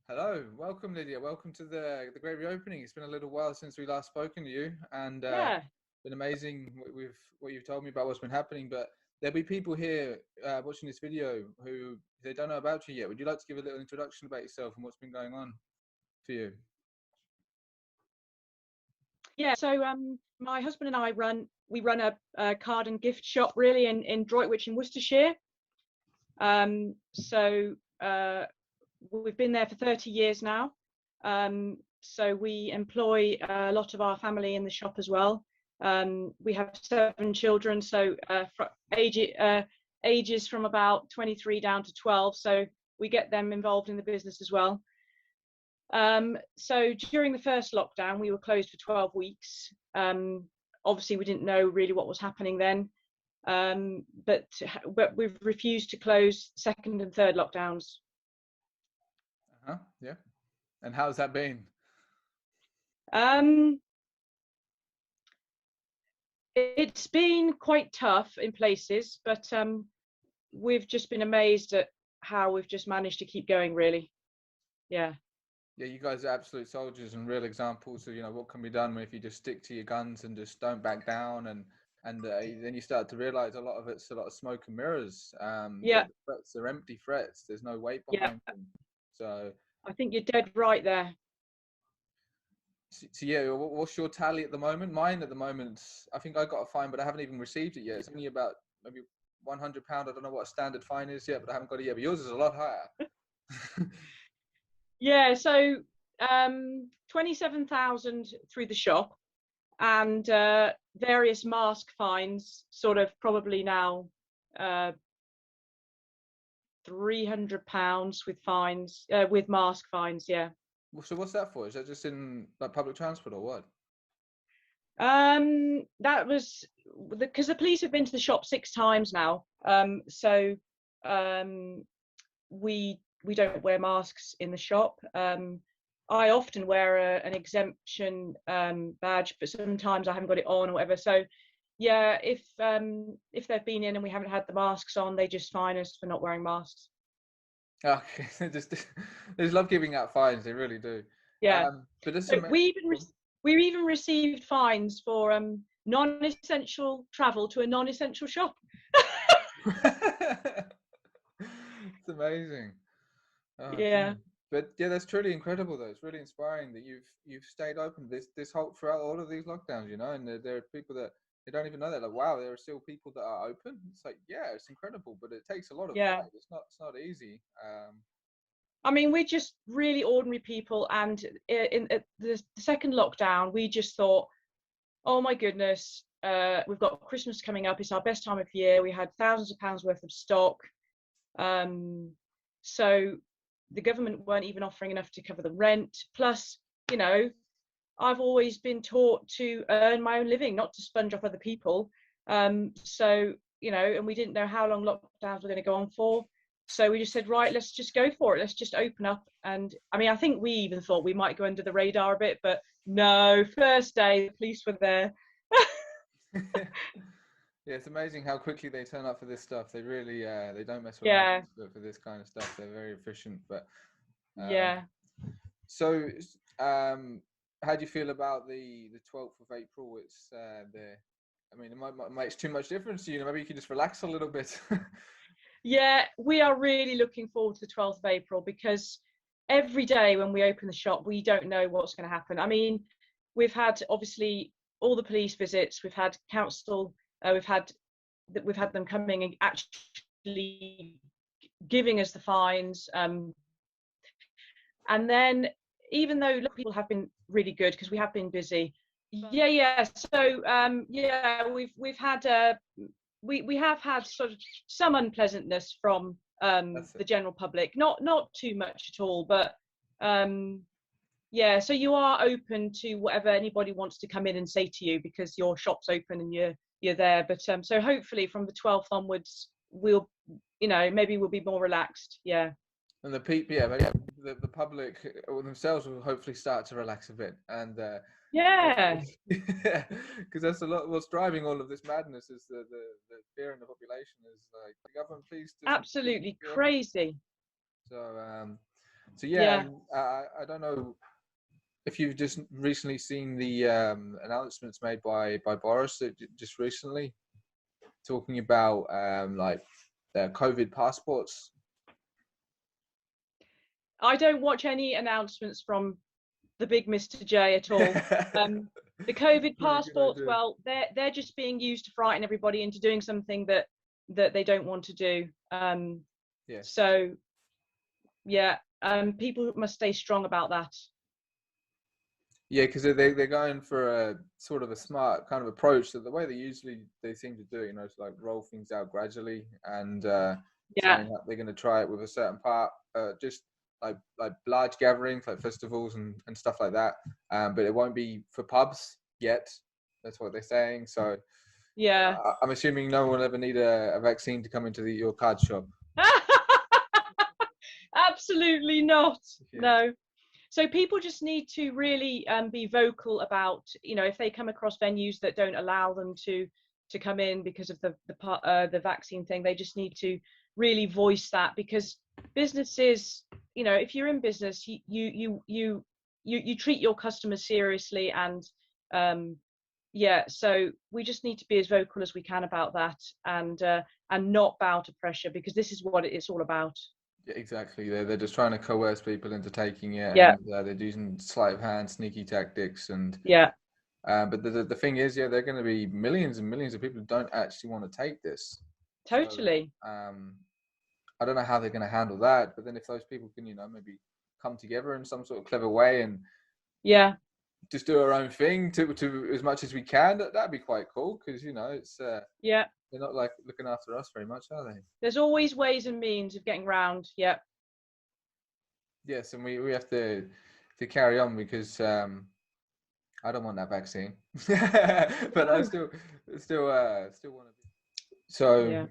Hello, welcome Lydia. Welcome to the Great Reopening. It's been a little while since we last spoken to you, and Yeah, been amazing with what you've told me about what's been happening. But there'll be people here watching this video who they don't know about you yet. Would you like to give a little introduction about yourself and what's been going on for you? yeah. So my husband and I run a card and gift shop really in Droitwich in Worcestershire. So we've been there for 30 years now. So we employ a lot of our family in the shop as well. We have 7 children, so ages from about 23 down to 12. So we get them involved in the business as well. So during the first lockdown, we were closed for 12 weeks. Obviously, we didn't know really what was happening then, but we've refused to close second and third lockdowns. Yeah. And how's that been? It's been quite tough in places, but we've just been amazed at how we've just managed to keep going, really. Yeah. Yeah, you guys are absolute soldiers and real examples of what can be done if you just stick to your guns and just don't back down, and then you start to realize a lot of it's a lot of smoke and mirrors. Yeah. The threats are empty threats. There's no weight Yeah. behind them. So I think you're dead right there. So yeah, what's your tally at the moment? Mine at the moment, I think I got a fine, but I haven't even received it yet. It's only about maybe £100. I don't know what a standard fine is yet, but I haven't got it yet. But yours is a lot higher. Yeah, so 27,000 through the shop, and various mask fines, sort of probably now £300 with fines, with mask fines. Yeah. So what's that for? Is that just in like public transport or what? That was because the police have been to the shop 6 times now. So we don't wear masks in the shop. I often wear an exemption badge, but sometimes I haven't got it on or whatever. So yeah, if they've been in and we haven't had the masks on, they just fine us for not wearing masks. Okay, they just love giving out fines. They really do. Yeah. But there's So some. we even received fines for non-essential travel to a non-essential shop. It's amazing. Oh, Yeah. but yeah, that's truly incredible though. It's really inspiring that you've stayed open this whole throughout all of these lockdowns, and there are people that they don't even know that. Like, wow, there are still people that are open. It's like, yeah, it's incredible, but it takes a lot of Yeah. fight. It's not easy. I mean, we're just really ordinary people, and in the second lockdown, we just thought, oh my goodness, we've got Christmas coming up. It's our best time of year. We had thousands of pounds worth of stock. So the government weren't even offering enough to cover the rent. Plus, I've always been taught to earn my own living, not to sponge off other people. So, and we didn't know how long lockdowns were going to go on for. So we just said, right, let's just go for it. Let's just open up. And I mean, I think we even thought we might go under the radar a bit, but no, first day, the police were there. Yeah, it's amazing how quickly they turn up for this stuff. They really, they don't mess around Yeah. for this kind of stuff. They're very efficient. But Yeah. so, how do you feel about the 12th of April? It's I mean, it might makes too much difference to you. Maybe you can just relax a little bit. Yeah, we are really looking forward to the 12th of April, because every day when we open the shop, we don't know what's going to happen. I mean, we've had obviously all the police visits, we've had council, we've had them coming and actually giving us the fines. And then, even though people have been really good, because we have been busy. Yeah. So yeah, we've had we have had sort of some unpleasantness from the general public, not too much at all, but yeah, so you are open to whatever anybody wants to come in and say to you, because your shop's open and you're there. But so hopefully from the 12th onwards, we'll maybe we'll be more relaxed. Yeah. And the people, yeah, but the public themselves will hopefully start to relax a bit, and yeah, because that's a lot. What's driving all of this madness is the fear in the population. Is like the government, please, absolutely crazy. So So yeah, and, I don't know if you've just recently seen the announcements made by Boris just recently, talking about like the COVID passports. I don't watch any announcements from the big Mr. J at all. The COVID passports, well, they're just being used to frighten everybody into doing something that they don't want to do. Yes. So yeah, people must stay strong about that. Yeah, because they're going for a sort of a smart kind of approach. So the way they seem to do it, you know, to like roll things out gradually and saying that they're going to try it with a certain part, just like large gatherings, like festivals and stuff like that. But it won't be for pubs yet. That's what they're saying. So yeah, I'm assuming no one will ever need a vaccine to come into your card shop. Absolutely not. Yeah. No. So people just need to really be vocal about, you know, if they come across venues that don't allow them to come in because of the vaccine thing, they just need to really voice that, because businesses, you know, if you're in business, you treat your customers seriously, and yeah, so we just need to be as vocal as we can about that, and not bow to pressure, because this is what it's all about. Yeah, exactly. They're just trying to coerce people into taking it, Yeah. and they're using sleight of hand, sneaky tactics, and yeah. But the thing is, yeah, there are going to be millions and millions of people who don't actually want to take this. Totally. So, I don't know how they're going to handle that, but then if those people can, you know, maybe come together in some sort of clever way and just do our own thing to as much as we can, that'd be quite cool, because you know it's they're not like looking after us very much, are they? There's always ways and means of getting round. Yeah. Yes, and we have to carry on, because I don't want that vaccine, but I still want to. So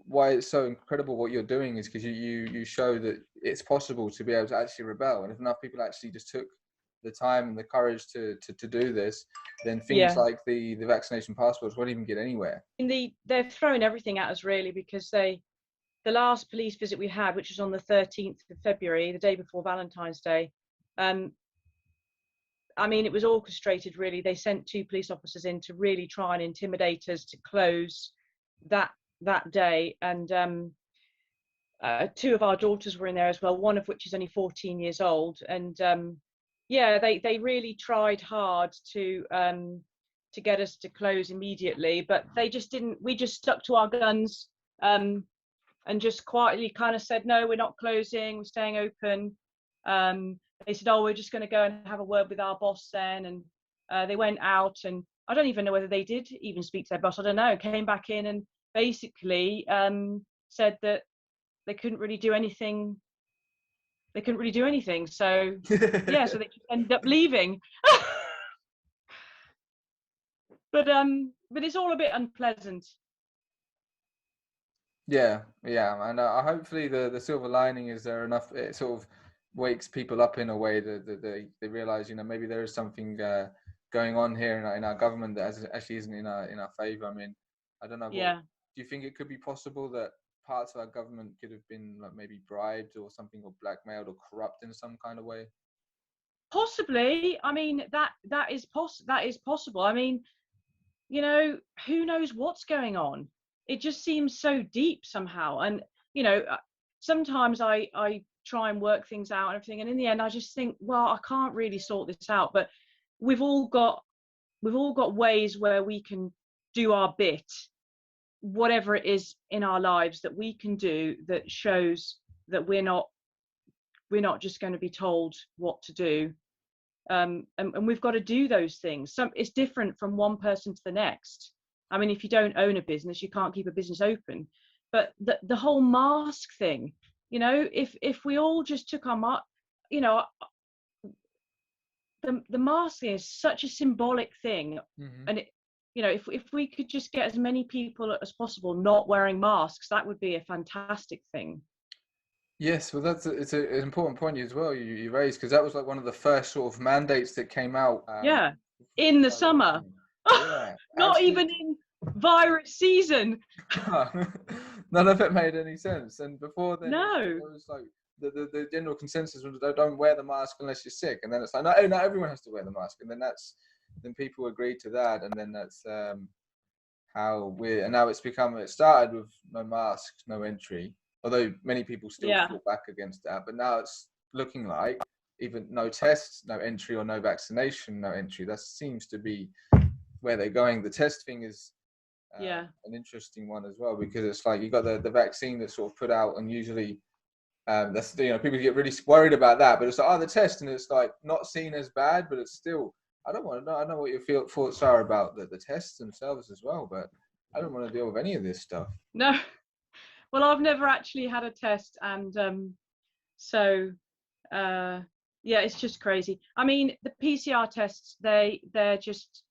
why it's so incredible what you're doing is because you show that it's possible to be able to actually rebel, and if enough people actually just took the time and the courage to do this, then things like the vaccination passports won't even get anywhere. They're throwing everything at us, really, because the last police visit we had, which was on the 13th of February, the day before Valentine's Day, I mean, it was orchestrated, really. They sent 2 police officers in to really try and intimidate us to close that day. And 2 of our daughters were in there as well, one of which is only 14 years old. And yeah, they really tried hard to get us to close immediately, but they just didn't. We just stuck to our guns and just quietly kind of said, no, we're not closing, we're staying open. They said, oh, we're just going to go and have a word with our boss then. And they went out, and I don't even know whether they did even speak to their boss. I don't know. Came back in and basically said that they couldn't really do anything. They couldn't really do anything. So yeah, so they just ended up leaving. But it's all a bit unpleasant. Yeah, and hopefully the silver lining is there enough. It sort of wakes people up in a way that they realize, you know, maybe there is something going on here in our government that actually isn't in our favor. I mean, I don't know. Do you think it could be possible that parts of our government could have been like maybe bribed or something, or blackmailed or corrupt in some kind of way? Possibly. I mean, that is possible. I mean, you know, who knows what's going on? It just seems so deep somehow. And you know, sometimes I try and work things out and everything, and in the end I just think, well, I can't really sort this out. But we've all got ways where we can do our bit, whatever it is in our lives that we can do that shows that we're not just going to be told what to do. And we've got to do those things. It's different from one person to the next. I mean, if you don't own a business, you can't keep a business open. But the whole mask thing, you know, if we all just took our mask, you know, the mask is such a symbolic thing. And it, you know, if we could just get as many people as possible not wearing masks, that would be a fantastic thing. Yes, well, it's an important point as well you raised, because that was like one of the first sort of mandates that came out. In the summer. Yeah, not even in virus season. none of it made any sense. And before then, No. it was like the general consensus was don't wear the mask unless you're sick. And then it's like, no, not everyone has to wear the mask. And then people agreed to that. And then that's how and now it started with no masks, no entry. Although many people still fought back against that. But now it's looking like even no tests, no entry, or no vaccination, no entry. That seems to be where they're going. The test thing is an interesting one as well, because it's like you got the vaccine that's sort of put out, and usually that's people get really worried about that, but it's like the test, and it's like not seen as bad, but it's still, I don't want to know. I know what your thoughts are about the tests themselves as well, but I don't want to deal with any of this stuff. No, well, I've never actually had a test, and so yeah, it's just crazy. I mean, the PCR tests, they're just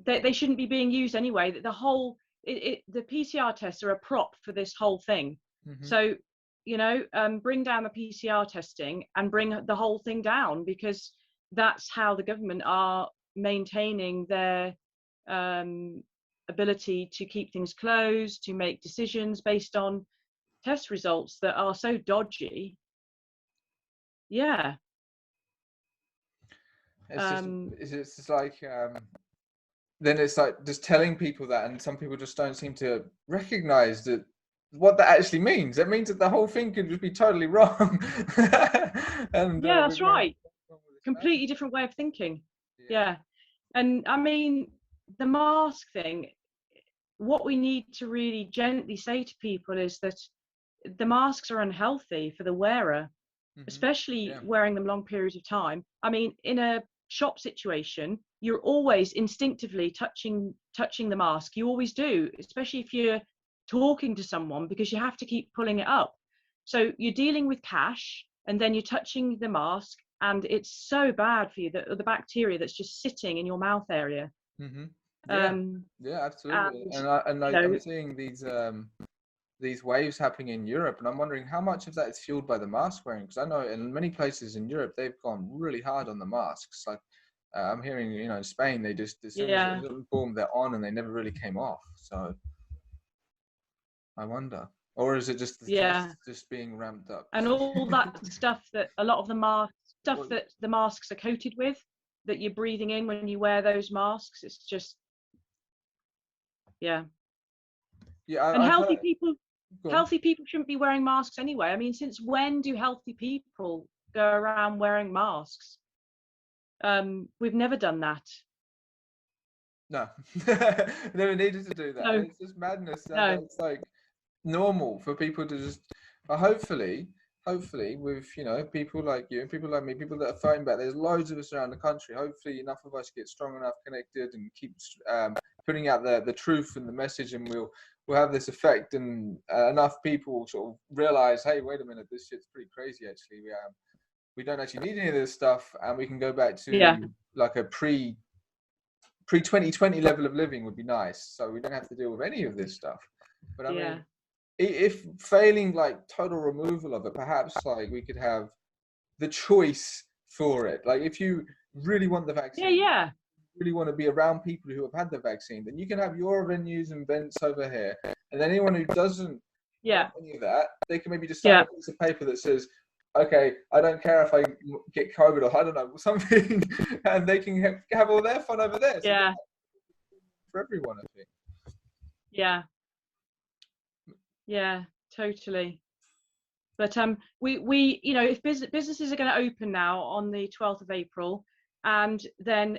they shouldn't be being used anyway. The whole the PCR tests are a prop for this whole thing. Mm-hmm. So bring down the PCR testing and bring the whole thing down, because that's how the government are maintaining their ability to keep things closed, to make decisions based on test results that are so dodgy. Yeah. It's just like then it's like just telling people that, and some people just don't seem to recognize that what that actually means. It means that the whole thing could just be totally wrong. And yeah, that's right. Completely different way of thinking. Yeah. And I mean, the mask thing, what we need to really gently say to people is that the masks are unhealthy for the wearer, especially wearing them long periods of time. I mean, in a shop situation, you're always instinctively touching the mask. You always do, especially if you're talking to someone, because you have to keep pulling it up. So you're dealing with cash, and then you're touching the mask, and it's so bad for you, the bacteria that's just sitting in your mouth area. Yeah, absolutely. And I'm seeing these waves happening in Europe, and I'm wondering how much of that is fueled by the mask wearing, because I know in many places in Europe they've gone really hard on the masks. Like I'm hearing, in Spain they just boom, they're on and they never really came off. So I wonder, or is it just the test just being ramped up? And all that stuff that a lot of the that the masks are coated with, that you're breathing in when you wear those masks, it's just and healthy people shouldn't be wearing masks anyway. I mean, since when do healthy people go around wearing masks? We've never done that. No, never needed to do that. No. It's just madness. No. It's like normal for people to just hopefully with people like you and people like me, people that are fighting back, there's loads of us around the country. Hopefully enough of us get strong enough, connected, and keep putting out the truth and the message, and we'll have this effect, and enough people sort of realize, hey, wait a minute, this shit's pretty crazy actually. We don't actually need any of this stuff, and we can go back to like a pre 2020 level of living would be nice, so we don't have to deal with any of this stuff. But I mean, if failing like total removal of it, perhaps like we could have the choice for it. Like if you really want the vaccine, really want to be around people who have had the vaccine, then you can have your venues and events over here, and then anyone who doesn't want any of that, they can maybe just sign a piece of paper that says, okay, I don't care if I get COVID or I don't know, something, and they can have all their fun over there. So for everyone, I think. Yeah, totally. But we if businesses are going to open now on the 12th of April, and then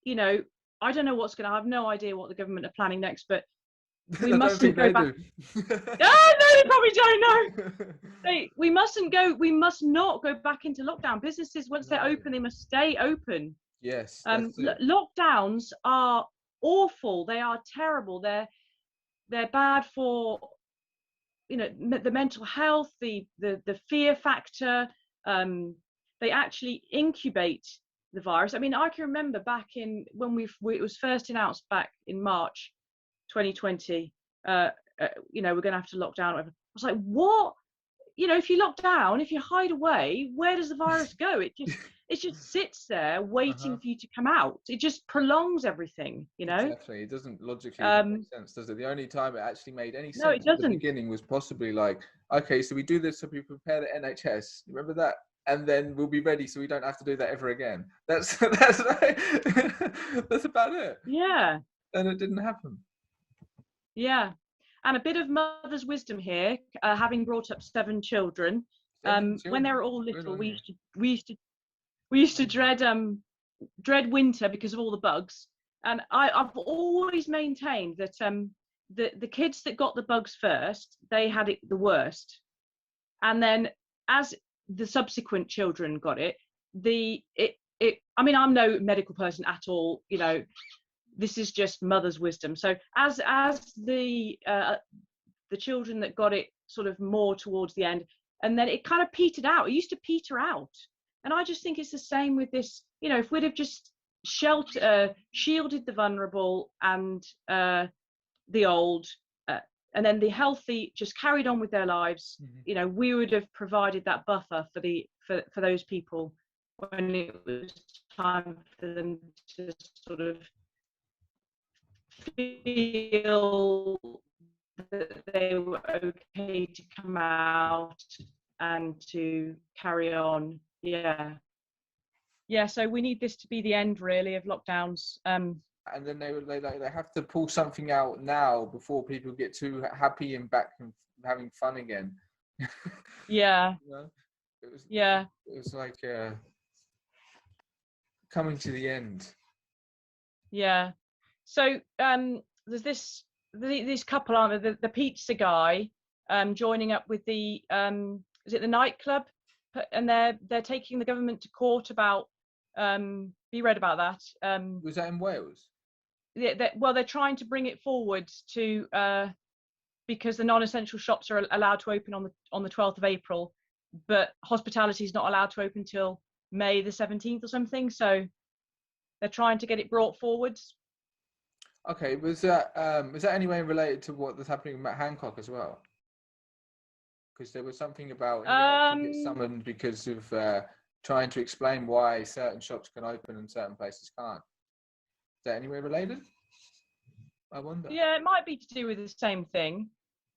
I don't know what's going to. I have no idea what the government are planning next, but we mustn't go back. No, they probably don't know. We must not go back into lockdown. Businesses, once they're open, they must stay open. Yes. Lockdowns are awful. They are terrible. They're bad for the mental health, the fear factor. They actually incubate the virus. I mean, I can remember back in when it was first announced back in March 2020, we're going to have to lock down. I was like, what? you know, if you lock down, if you hide away, where does the virus go? It just sits there waiting for you to come out. It just prolongs everything, you know. Exactly. It doesn't logically make sense, does it? The only time it actually made any No, sense it at the doesn't. beginning was possibly like, okay, so we do this so we prepare the NHS. Remember that? And then we'll be ready so we don't have to do that ever again. That's that's about it. Yeah. And it didn't happen. Yeah. And a bit of mother's wisdom here, having brought up 7 children. When they were all little, we used to dread winter because of all the bugs. And I've always maintained that the kids that got the bugs first, they had it the worst. And then as the subsequent children got it, I mean, I'm no medical person at all, you know, this is just mother's wisdom. So as the children that got it sort of more towards the end, and then it kind of petered out. It used to peter out. And I just think it's the same with this, you know, if we'd have just shielded the vulnerable and the old, and then the healthy just carried on with their lives, you know, we would have provided that buffer for those people when it was time for them to sort of feel that they were okay to come out and to carry on. Yeah, so we need this to be the end, really, of lockdowns. And then they have to pull something out now before people get too happy and back and having fun again. Yeah. You know? Yeah. It was like coming to the end. Yeah. So there's this couple, aren't there? The pizza guy joining up with the is it the nightclub, and they're taking the government to court about you read about that? Was that in Wales? Yeah, well, they're trying to bring it forward to because the non-essential shops are allowed to open on the 12th of April, but hospitality is not allowed to open till May the 17th or something. So they're trying to get it brought forwards. Okay, was that anyway related to what was happening with Matt Hancock as well? Because there was something about he had to get summoned because of trying to explain why certain shops can open and certain places can't. Is that anyway related? I wonder. Yeah, it might be to do with the same thing.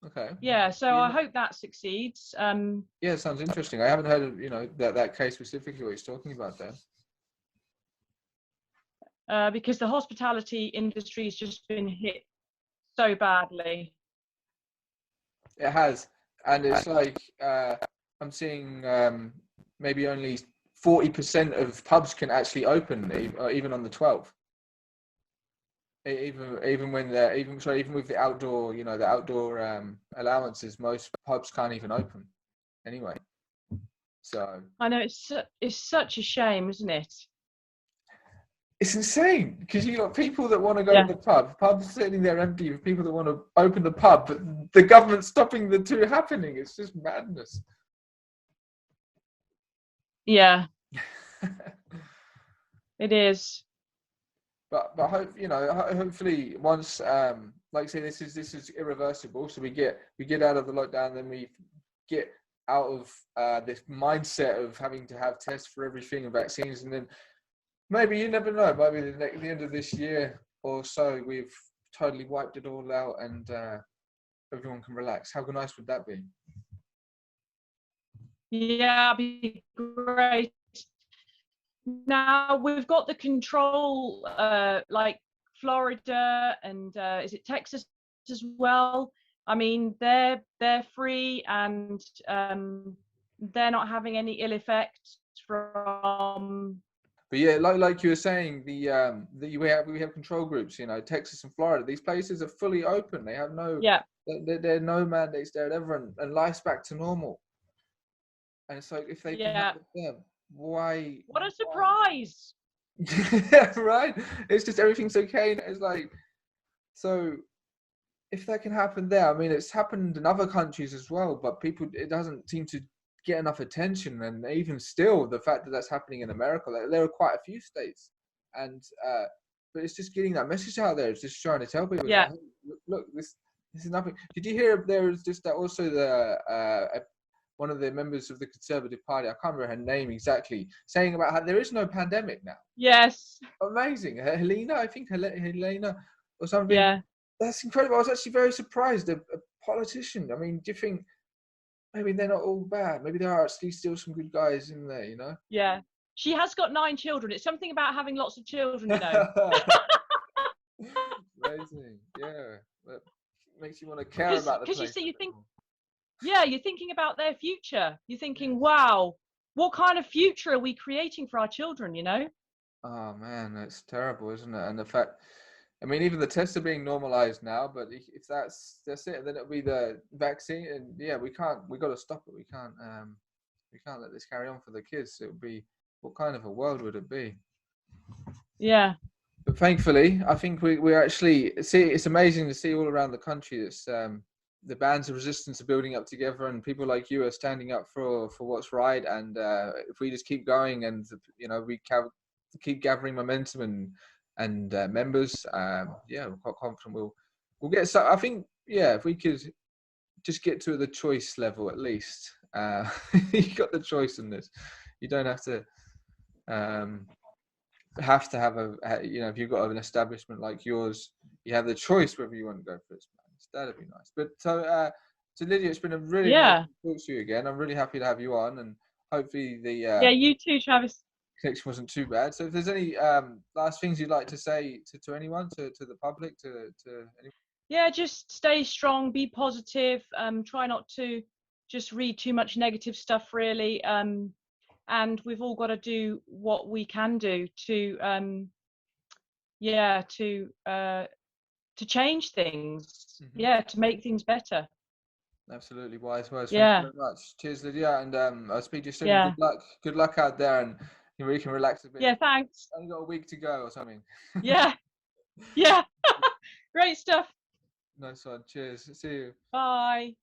Okay. Yeah, so I hope that succeeds. Yeah, it sounds interesting. I haven't heard of, you know, that case specifically what he's talking about there. Because the hospitality industry has just been hit so badly. It has, and it's like I'm seeing maybe only 40% of pubs can actually open, even on the 12th. Even when even with the outdoor, you know, the outdoor allowances, most pubs can't even open anyway. So I know it's such a shame, isn't it? It's insane because you got people that want to go to the pub, pubs sitting there empty with people that want to open the pub, but the government's stopping the two happening. It's just madness. Yeah, it is. But hopefully once, like I say, this is irreversible. So we get out of the lockdown, then we get out of this mindset of having to have tests for everything and vaccines, and then maybe, you never know, maybe the end of this year or so, we've totally wiped it all out and everyone can relax. How nice would that be? Yeah, it'd be great. Now we've got the control, like Florida and is it Texas as well? I mean, they're free and they're not having any ill effects from. But yeah, like you were saying, we have control groups. You know, Texas and Florida. These places are fully open. They have no. Yeah. There are no mandates there ever, and life's back to normal. And it's like, if they can have them, why? What a surprise! Yeah, right. It's just everything's okay. And it's like, so if that can happen there, I mean, it's happened in other countries as well, but it doesn't seem to get enough attention. And even still, the fact that that's happening in America, there are quite a few states, and but it's just getting that message out there. It's just trying to tell people, like, hey, look, this is nothing. Did you hear there was just that also one of the members of the Conservative Party, I can't remember her name exactly, saying about how there is no pandemic now. Yes. Amazing. Helena, I think Helena or something. Yeah. That's incredible. I was actually very surprised. A politician. I mean, do you think maybe they're not all bad? Maybe there are actually still some good guys in there, you know? Yeah. She has got 9 children. It's something about having lots of children, you know. Amazing. Yeah. That makes you want to care about the place. Because you see, you're thinking about their future. You're thinking, wow, what kind of future are we creating for our children, you know? Oh man, that's terrible, isn't it? And the fact, I mean, even the tests are being normalized now, but if that's it, then it'll be the vaccine. And yeah, we got to stop it. We can't let this carry on for the kids. It would be, what kind of a world would it be? Yeah. But thankfully, I think we actually see, it's amazing to see all around the country that's the bands of resistance are building up together, and people like you are standing up for what's right. And if we just keep going, and you know, we keep gathering momentum and members, yeah, we're quite confident we'll get. So I think, yeah, if we could just get to the choice level at least, you got the choice in this. You don't have to have you know, if you've got an establishment like yours, you have the choice whether you want to go for this. That'd be nice. But so Lydia, it's been a really nice to talk to you again. I'm really happy to have you on, and hopefully the yeah, you too, Travis. connection wasn't too bad. So if there's any last things you'd like to say to anyone, to the public, to anyone? Yeah, just stay strong, be positive, try not to just read too much negative stuff, really. And we've all got to do what we can do to change things. Mm-hmm. Yeah, to make things better. Absolutely, wise words. Yeah. Thank you very much. Cheers, Lydia, and I'll speak to you soon. Yeah. Good luck out there, and you can relax a bit. Yeah, thanks. Only got a week to go or something. Yeah. Yeah. Great stuff. Nice one. Cheers. See you. Bye.